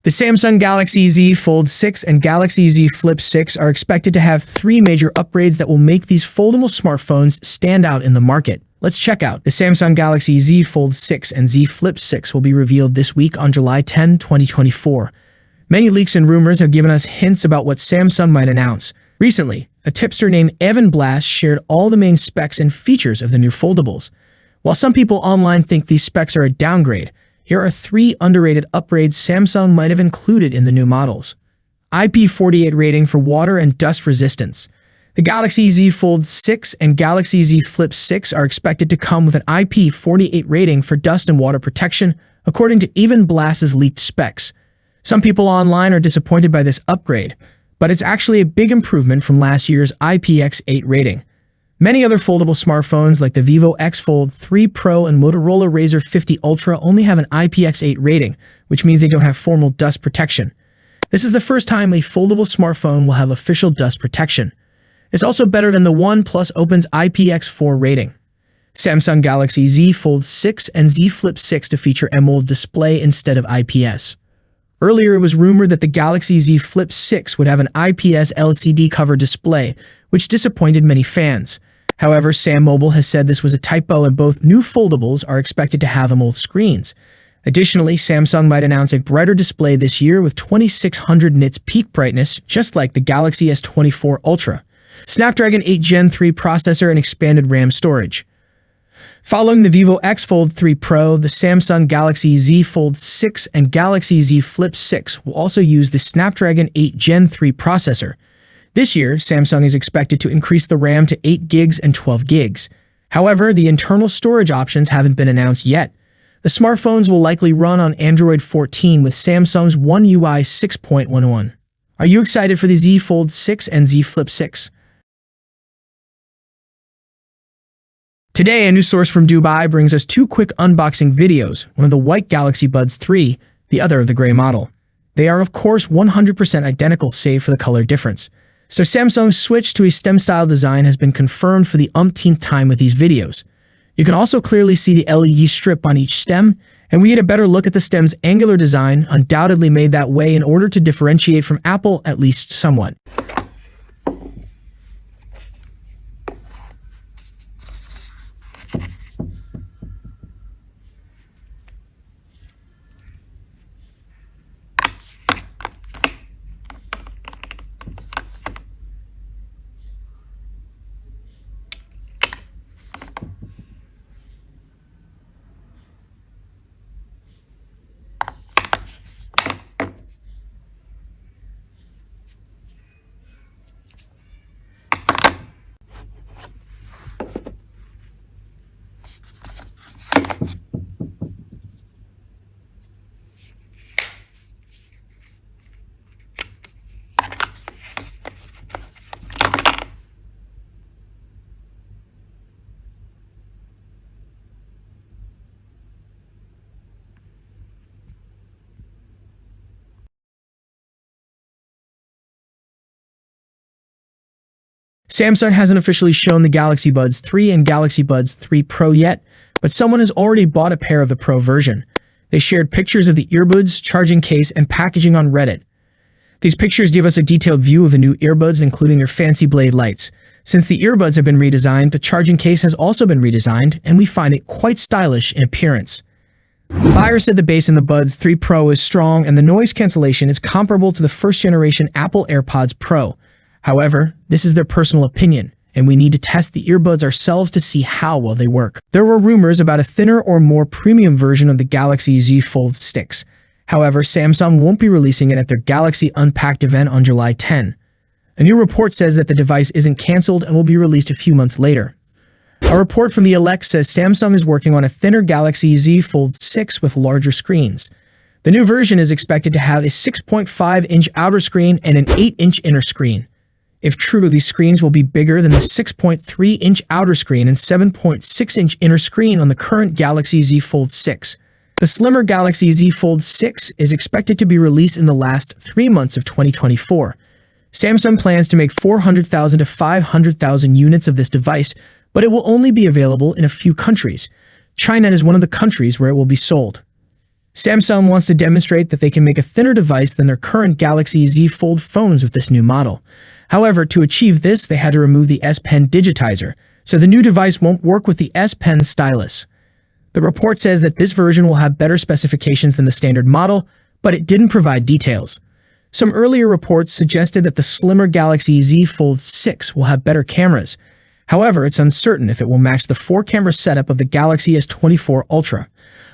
The Samsung Galaxy Z Fold 6 and Galaxy Z Flip 6 are expected to have three major upgrades that will make these foldable smartphones stand out in the market. Let's check out. The Samsung Galaxy Z Fold 6 and Z Flip 6 will be revealed this week on July 10, 2024. Many leaks and rumors have given us hints about what Samsung might announce. Recently, a tipster named Evan Blass shared all the main specs and features of the new foldables. While some people online think these specs are a downgrade, here are three underrated upgrades Samsung might have included in the new models. IP48 rating for water and dust resistance. The Galaxy Z Fold 6 and Galaxy Z Flip 6 are expected to come with an IP48 rating for dust and water protection, according to Evan Blass's leaked specs. Some people online are disappointed by this upgrade, but it's actually a big improvement from last year's IPX8 rating. Many other foldable smartphones like the Vivo X Fold 3 Pro and Motorola Razr 50 Ultra only have an IPX8 rating, which means they don't have formal dust protection. This is the first time a foldable smartphone will have official dust protection. It's also better than the OnePlus Open's IPX4 rating. Samsung Galaxy Z Fold 6 and Z Flip 6 to feature AMOLED display instead of IPS. Earlier, it was rumored that the Galaxy Z Flip 6 would have an IPS LCD cover display, which disappointed many fans. However, Sam Mobile has said this was a typo and both new foldables are expected to have AMOLED screens. Additionally, Samsung might announce a brighter display this year with 2600 nits peak brightness, just like the Galaxy S24 Ultra. Snapdragon 8 Gen 3 processor and expanded RAM storage. Following the Vivo X Fold 3 Pro, the Samsung Galaxy Z Fold 6 and Galaxy Z Flip 6 will also use the Snapdragon 8 Gen 3 processor. This year, Samsung is expected to increase the RAM to 8 gigs and 12 gigs. However, the internal storage options haven't been announced yet. The smartphones will likely run on Android 14 with Samsung's One UI 6.11. Are you excited for the Z Fold 6 and Z Flip 6? Today, a news source from Dubai brings us two quick unboxing videos, one of the white Galaxy Buds 3, the other of the gray model. They are, of course, 100% identical save for the color difference. So Samsung's switch to a STEM-style design has been confirmed for the umpteenth time with these videos. You can also clearly see the LED strip on each stem, and we get a better look at the stem's angular design, undoubtedly made that way in order to differentiate from Apple at least somewhat. Samsung hasn't officially shown the Galaxy Buds 3 and Galaxy Buds 3 Pro yet, but someone has already bought a pair of the Pro version. They shared pictures of the earbuds, charging case, and packaging on Reddit. These pictures give us a detailed view of the new earbuds, including their fancy blade lights. Since the earbuds have been redesigned, the charging case has also been redesigned, and we find it quite stylish in appearance. The buyer said the bass in the Buds 3 Pro is strong and the noise cancellation is comparable to the first-generation Apple AirPods Pro. However, this is their personal opinion, and we need to test the earbuds ourselves to see how well they work. There were rumors about a thinner or more premium version of the Galaxy Z Fold 6. However, Samsung won't be releasing it at their Galaxy Unpacked event on July 10. A new report says that the device isn't cancelled and will be released a few months later. A report from The Elect says Samsung is working on a thinner Galaxy Z Fold 6 with larger screens. The new version is expected to have a 6.5-inch outer screen and an 8-inch inner screen. If true, these screens will be bigger than the 6.3-inch outer screen and 7.6-inch inner screen on the current Galaxy Z Fold 6. The slimmer Galaxy Z Fold 6 is expected to be released in the last 3 months of 2024. Samsung plans to make 400,000 to 500,000 units of this device, but it will only be available in a few countries. China is one of the countries where it will be sold. Samsung wants to demonstrate that they can make a thinner device than their current Galaxy Z Fold phones with this new model. However, to achieve this, they had to remove the S Pen digitizer, so the new device won't work with the S Pen stylus. The report says that this version will have better specifications than the standard model, but it didn't provide details. Some earlier reports suggested that the slimmer Galaxy Z Fold 6 will have better cameras. However, it's uncertain if it will match the 4-camera setup of the Galaxy S24 Ultra.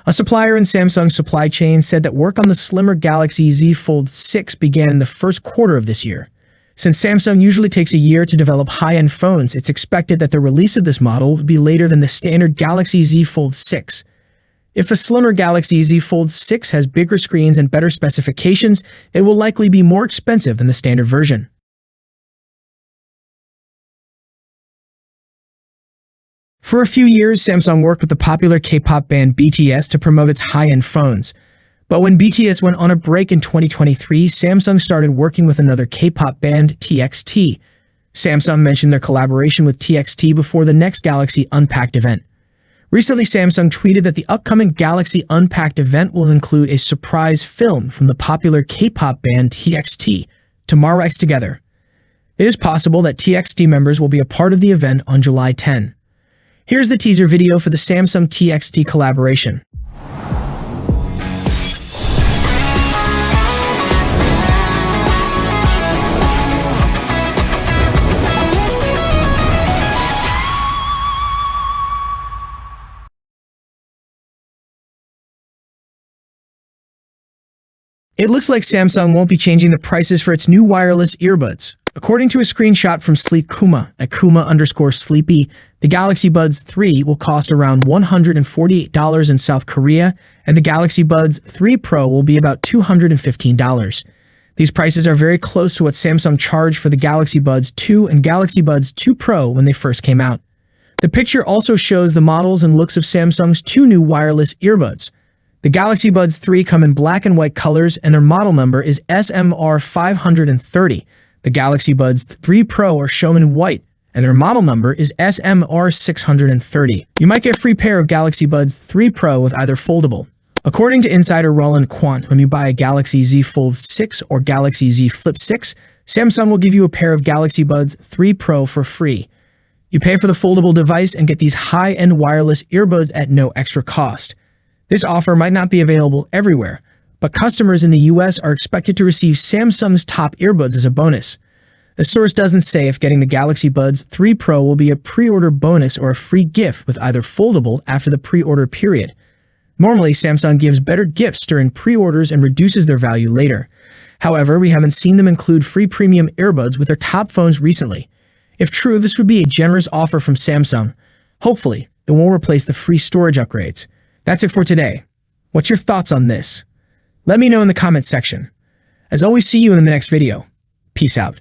A supplier in Samsung's supply chain said that work on the slimmer Galaxy Z Fold 6 began in the first quarter of this year. Since Samsung usually takes a year to develop high-end phones, it's expected that the release of this model will be later than the standard Galaxy Z Fold 6. If the slimmer Galaxy Z Fold 6 has bigger screens and better specifications, it will likely be more expensive than the standard version. For a few years, Samsung worked with the popular K-pop band BTS to promote its high-end phones. But when BTS went on a break in 2023, Samsung started working with another K-pop band, TXT. Samsung mentioned their collaboration with TXT before the next Galaxy Unpacked event. Recently, Samsung tweeted that the upcoming Galaxy Unpacked event will include a surprise film from the popular K-pop band TXT, Tomorrow X Together. It is possible that TXT members will be a part of the event on July 10. Here's the teaser video for the Samsung TXT collaboration. It looks like Samsung won't be changing the prices for its new wireless earbuds. According to a screenshot from Sleek Kuma at Kuma_Sleepy, the Galaxy Buds 3 will cost around $148 in South Korea, and the Galaxy Buds 3 Pro will be about $215. These prices are very close to what Samsung charged for the Galaxy Buds 2 and Galaxy Buds 2 Pro when they first came out. The picture also shows the models and looks of Samsung's two new wireless earbuds. The Galaxy Buds 3 come in black and white colors, and their model number is SMR530. The Galaxy Buds 3 Pro are shown in white, and their model number is SMR630. You might get a free pair of Galaxy Buds 3 Pro with either foldable. According to insider Roland Quant, when you buy a Galaxy Z Fold 6 or Galaxy Z Flip 6, Samsung will give you a pair of Galaxy Buds 3 Pro for free. You pay for the foldable device and get these high-end wireless earbuds at no extra cost. This offer might not be available everywhere, but customers in the US are expected to receive Samsung's top earbuds as a bonus. The source doesn't say if getting the Galaxy Buds 3 Pro will be a pre-order bonus or a free gift with either foldable after the pre-order period. Normally, Samsung gives better gifts during pre-orders and reduces their value later. However, we haven't seen them include free premium earbuds with their top phones recently. If true, this would be a generous offer from Samsung. Hopefully, it won't replace the free storage upgrades. That's it for today. What's your thoughts on this? Let me know in the comments section. As always, see you in the next video. Peace out.